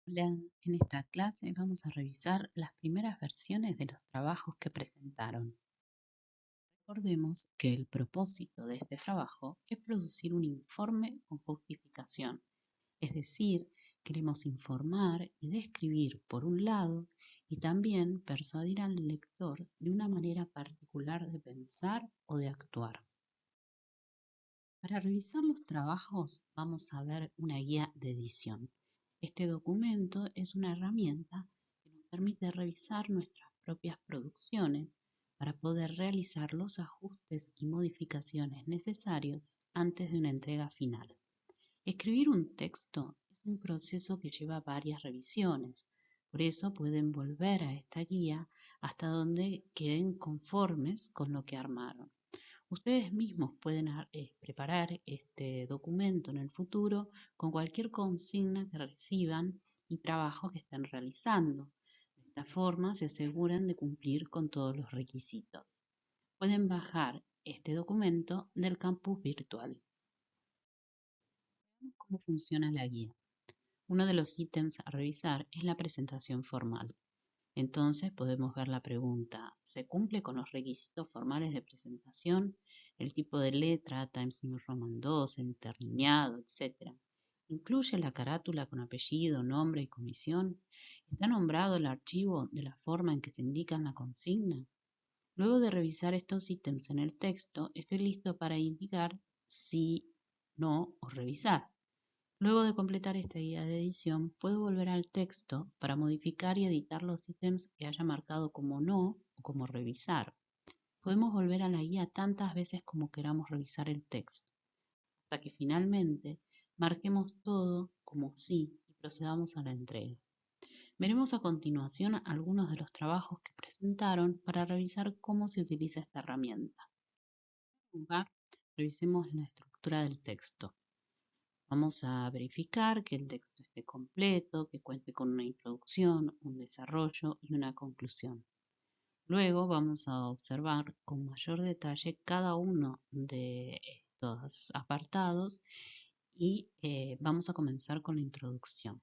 Hola, en esta clase vamos a revisar las primeras versiones de los trabajos que presentaron. Recordemos que el propósito de este trabajo es producir un informe con justificación, es decir, queremos informar y describir por un lado y también persuadir al lector de una manera particular de pensar o de actuar. Para revisar los trabajos vamos a ver una guía de edición. Este documento es una herramienta que nos permite revisar nuestras propias producciones para poder realizar los ajustes y modificaciones necesarios antes de una entrega final. Escribir un texto es un proceso que lleva varias revisiones, por eso pueden volver a esta guía hasta donde queden conformes con lo que armaron. Ustedes mismos pueden preparar este documento en el futuro con cualquier consigna que reciban y trabajo que estén realizando. De esta forma se aseguran de cumplir con todos los requisitos. Pueden bajar este documento del campus virtual. Veamos cómo funciona la guía. Uno de los ítems a revisar es la presentación formal. Entonces podemos ver la pregunta, ¿se cumple con los requisitos formales de presentación? El tipo de letra, Times New Roman 2, interlineado, etc. ¿Incluye la carátula con apellido, nombre y comisión? ¿Está nombrado el archivo de la forma en que se indica en la consigna? Luego de revisar estos ítems en el texto, estoy listo para indicar sí, no o revisar. Luego de completar esta guía de edición, puedo volver al texto para modificar y editar los ítems que haya marcado como no o como revisar. Podemos volver a la guía tantas veces como queramos revisar el texto, hasta que finalmente marquemos todo como sí y procedamos a la entrega. Veremos a continuación algunos de los trabajos que presentaron para revisar cómo se utiliza esta herramienta. En primer lugar, revisemos la estructura del texto. Vamos a verificar que el texto esté completo, que cuente con una introducción, un desarrollo y una conclusión. Luego vamos a observar con mayor detalle cada uno de estos apartados y vamos a comenzar con la introducción.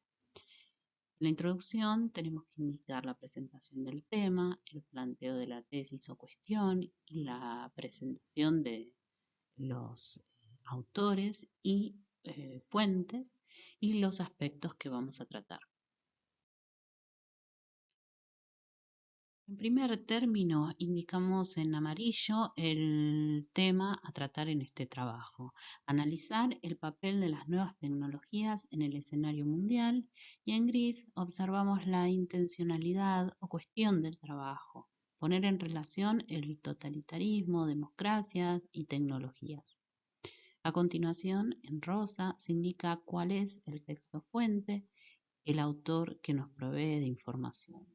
En la introducción tenemos que indicar la presentación del tema, el planteo de la tesis o cuestión y la presentación de los autores y fuentes y los aspectos que vamos a tratar. En primer término, indicamos en amarillo el tema a tratar en este trabajo. Analizar el papel de las nuevas tecnologías en el escenario mundial y en gris observamos la intencionalidad o cuestión del trabajo. Poner en relación el totalitarismo, democracias y tecnologías. A continuación, en rosa, se indica cuál es el texto fuente, el autor que nos provee de información.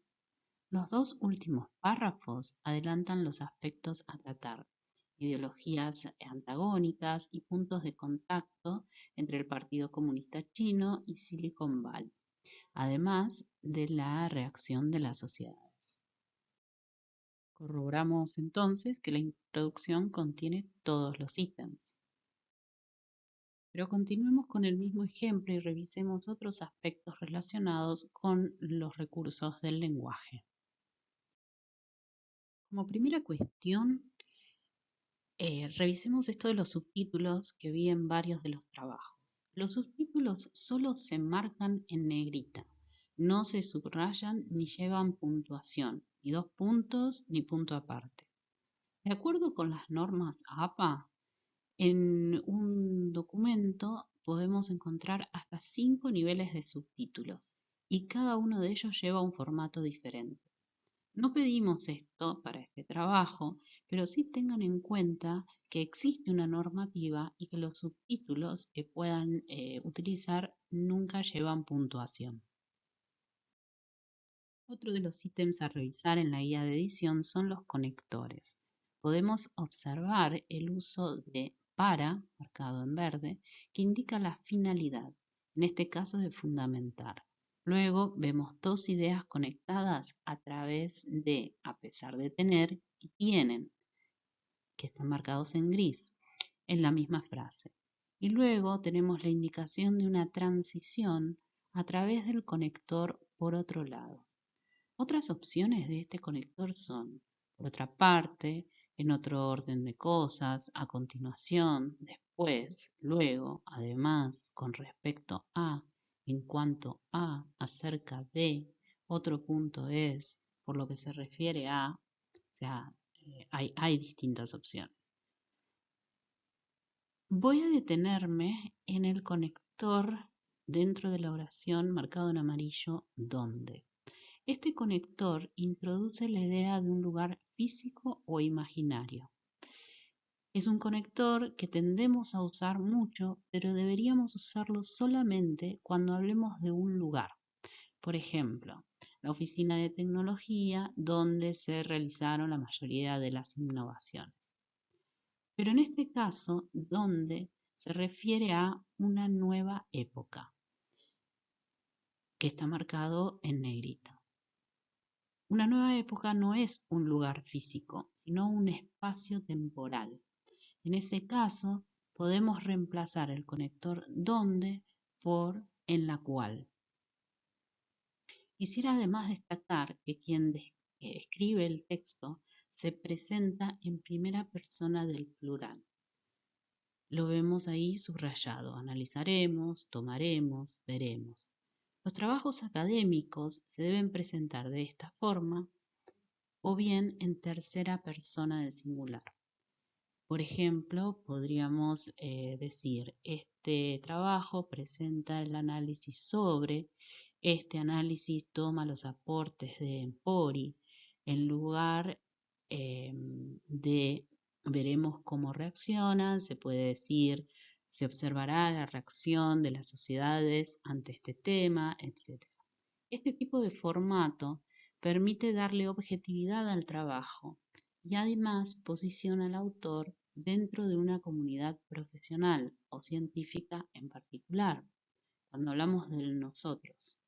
Los dos últimos párrafos adelantan los aspectos a tratar, ideologías antagónicas y puntos de contacto entre el Partido Comunista Chino y Silicon Valley, además de la reacción de las sociedades. Corroboramos entonces que la introducción contiene todos los ítems. Pero continuemos con el mismo ejemplo y revisemos otros aspectos relacionados con los recursos del lenguaje. Como primera cuestión, revisemos esto de los subtítulos que vi en varios de los trabajos. Los subtítulos solo se marcan en negrita, no se subrayan ni llevan puntuación, ni dos puntos ni punto aparte. De acuerdo con las normas APA, en un documento podemos encontrar hasta 5 niveles de subtítulos y cada uno de ellos lleva un formato diferente. No pedimos esto para este trabajo, pero sí tengan en cuenta que existe una normativa y que los subtítulos que puedan utilizar nunca llevan puntuación. Otro de los ítems a revisar en la guía de edición son los conectores. Podemos observar el uso de para, marcado en verde, que indica la finalidad, en este caso de fundamentar. Luego vemos dos ideas conectadas a través de a pesar de tener y tienen, que están marcados en gris, en la misma frase. Y luego tenemos la indicación de una transición a través del conector por otro lado. Otras opciones de este conector son, por otra parte, en otro orden de cosas, a continuación, después, luego, además, con respecto a, en cuanto a, acerca de, otro punto es, por lo que se refiere a, o sea, hay distintas opciones. Voy a detenerme en el conector dentro de la oración marcado en amarillo, ¿dónde? Este conector introduce la idea de un lugar físico o imaginario. Es un conector que tendemos a usar mucho, pero deberíamos usarlo solamente cuando hablemos de un lugar. Por ejemplo, la oficina de tecnología donde se realizaron la mayoría de las innovaciones. Pero en este caso, donde se refiere a una nueva época, que está marcado en negrita. Una nueva época no es un lugar físico, sino un espacio temporal. En ese caso, podemos reemplazar el conector donde por en la cual. Quisiera además destacar que quien escribe el texto se presenta en primera persona del plural. Lo vemos ahí subrayado. Analizaremos, tomaremos, veremos. Los trabajos académicos se deben presentar de esta forma o bien en tercera persona del singular. Por ejemplo, podríamos decir, este trabajo presenta el análisis sobre, este análisis toma los aportes de Empori, en lugar de veremos cómo reaccionan, se puede decir, se observará la reacción de las sociedades ante este tema, etc. Este tipo de formato permite darle objetividad al trabajo y además posiciona al autor dentro de una comunidad profesional o científica en particular, cuando hablamos del nosotros.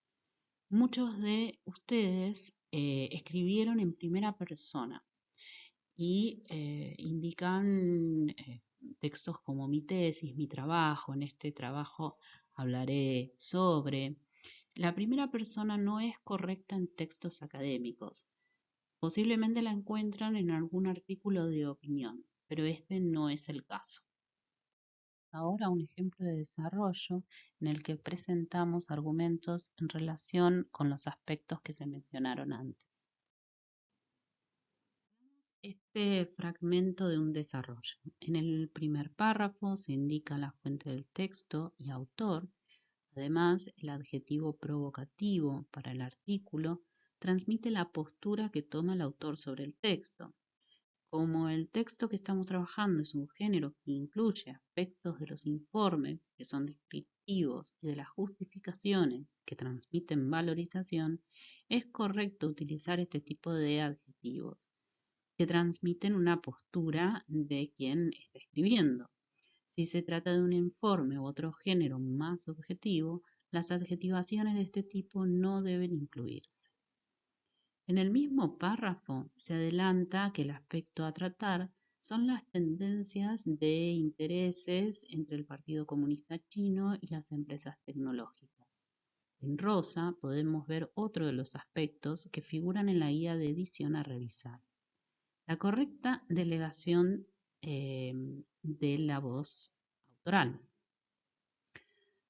Muchos de ustedes escribieron en primera persona y indican textos como mi tesis, mi trabajo, en este trabajo hablaré sobre. La primera persona no es correcta en textos académicos. Posiblemente la encuentran en algún artículo de opinión, pero este no es el caso. Ahora un ejemplo de desarrollo en el que presentamos argumentos en relación con los aspectos que se mencionaron antes. Este fragmento de un desarrollo. En el primer párrafo se indica la fuente del texto y autor. Además, el adjetivo provocativo para el artículo transmite la postura que toma el autor sobre el texto. Como el texto que estamos trabajando es un género que incluye aspectos de los informes que son descriptivos y de las justificaciones que transmiten valorización, es correcto utilizar este tipo de adjetivos que transmiten una postura de quien está escribiendo. Si se trata de un informe u otro género más objetivo, las adjetivaciones de este tipo no deben incluirse. En el mismo párrafo se adelanta que el aspecto a tratar son las tendencias de intereses entre el Partido Comunista Chino y las empresas tecnológicas. En rosa podemos ver otro de los aspectos que figuran en la guía de edición a revisar. La correcta delegación de la voz autoral.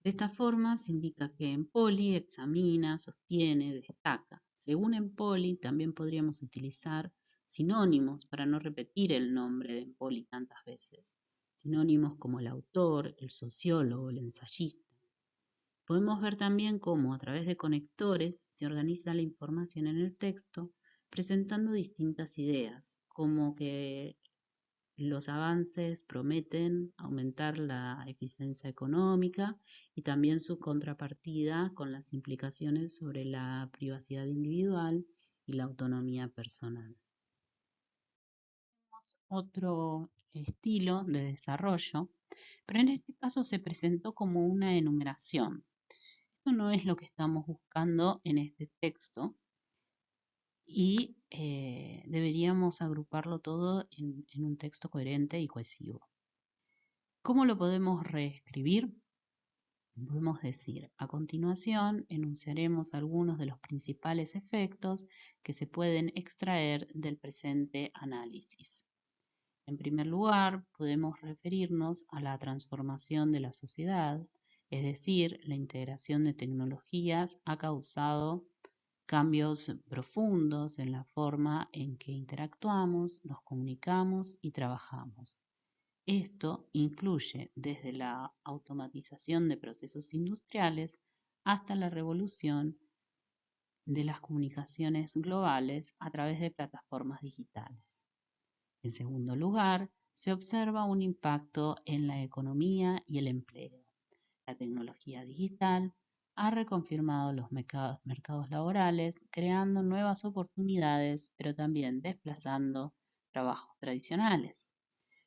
De esta forma se indica que Empoli examina, sostiene, destaca. Según Empoli, también podríamos utilizar sinónimos para no repetir el nombre de Empoli tantas veces. Sinónimos como el autor, el sociólogo, el ensayista. Podemos ver también cómo a través de conectores se organiza la información en el texto, presentando distintas ideas, como que los avances prometen aumentar la eficiencia económica y también su contrapartida con las implicaciones sobre la privacidad individual y la autonomía personal. Tenemos otro estilo de desarrollo, pero en este caso se presentó como una enumeración. Esto no es lo que estamos buscando en este texto, y deberíamos agruparlo todo en un texto coherente y cohesivo. ¿Cómo lo podemos reescribir? Podemos decir, a continuación enunciaremos algunos de los principales efectos que se pueden extraer del presente análisis. En primer lugar, podemos referirnos a la transformación de la sociedad, es decir, la integración de tecnologías ha causado cambios profundos en la forma en que interactuamos, nos comunicamos y trabajamos. Esto incluye desde la automatización de procesos industriales hasta la revolución de las comunicaciones globales a través de plataformas digitales. En segundo lugar, se observa un impacto en la economía y el empleo. La tecnología digital ha reconfirmado los mercados laborales, creando nuevas oportunidades, pero también desplazando trabajos tradicionales.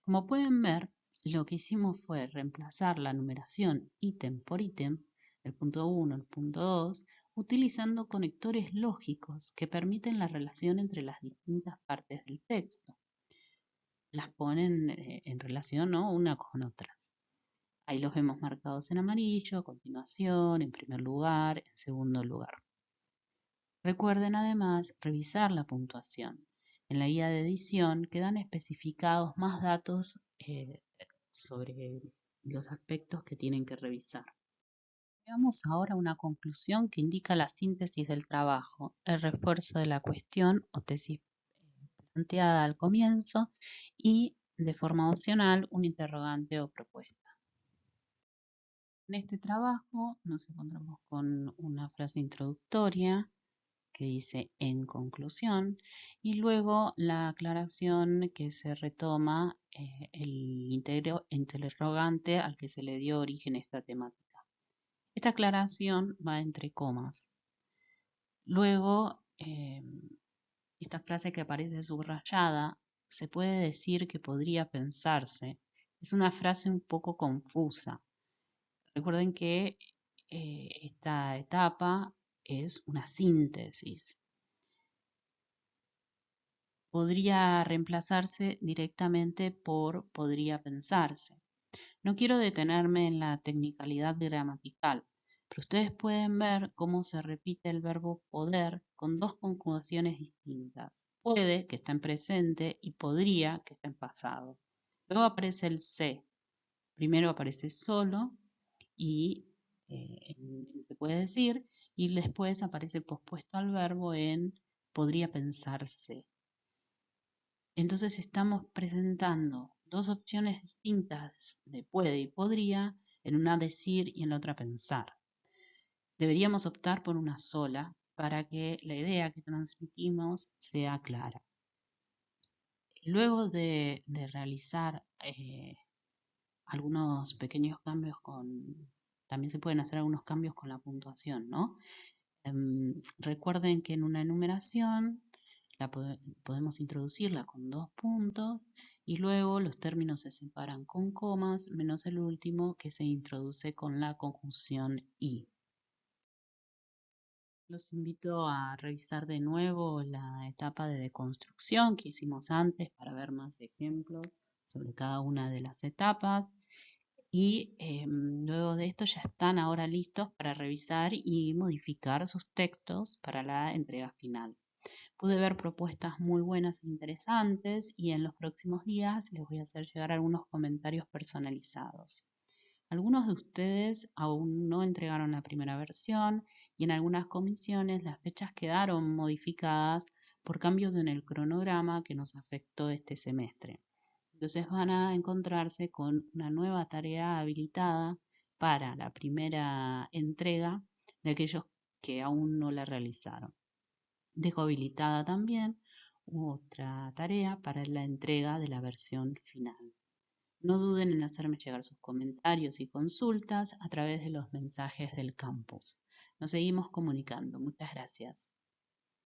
Como pueden ver, lo que hicimos fue reemplazar la numeración ítem por ítem, el punto 1, el punto 2, utilizando conectores lógicos que permiten la relación entre las distintas partes del texto. Las ponen en relación, ¿no?, una con otras. Ahí los vemos marcados en amarillo, a continuación, en primer lugar, en segundo lugar. Recuerden además revisar la puntuación. En la guía de edición quedan especificados más datos sobre los aspectos que tienen que revisar. Veamos ahora una conclusión que indica la síntesis del trabajo, el refuerzo de la cuestión o tesis planteada al comienzo y, de forma opcional, un interrogante o propuesta. En este trabajo nos encontramos con una frase introductoria que dice en conclusión y luego la aclaración que se retoma el interrogante al que se le dio origen a esta temática. Esta aclaración va entre comas. Luego, esta frase que aparece subrayada se puede decir que podría pensarse. Es una frase un poco confusa. Recuerden que esta etapa es una síntesis. Podría reemplazarse directamente por podría pensarse. No quiero detenerme en la tecnicalidad gramatical, pero ustedes pueden ver cómo se repite el verbo poder con dos conjugaciones distintas. Puede, que está en presente, y podría, que está en pasado. Luego aparece el se. Primero aparece solo y se puede decir, y después aparece pospuesto al verbo en podría pensarse. Entonces estamos presentando dos opciones distintas de puede y podría, en una decir y en la otra pensar. Deberíamos optar por una sola para que la idea que transmitimos sea clara. Luego de realizar algunos pequeños cambios también se pueden hacer algunos cambios con la puntuación, ¿no? Recuerden que en una enumeración podemos introducirla con 2 puntos y luego los términos se separan con comas, menos el último que se introduce con la conjunción y. Los invito a revisar de nuevo la etapa de deconstrucción que hicimos antes para ver más ejemplos sobre cada una de las etapas. Y luego de esto ya están ahora listos para revisar y modificar sus textos para la entrega final. Pude ver propuestas muy buenas e interesantes y en los próximos días les voy a hacer llegar algunos comentarios personalizados. Algunos de ustedes aún no entregaron la primera versión y en algunas comisiones las fechas quedaron modificadas por cambios en el cronograma que nos afectó este semestre. Entonces van a encontrarse con una nueva tarea habilitada para la primera entrega de aquellos que aún no la realizaron. Dejo habilitada también otra tarea para la entrega de la versión final. No duden en hacerme llegar sus comentarios y consultas a través de los mensajes del campus. Nos seguimos comunicando. Muchas gracias.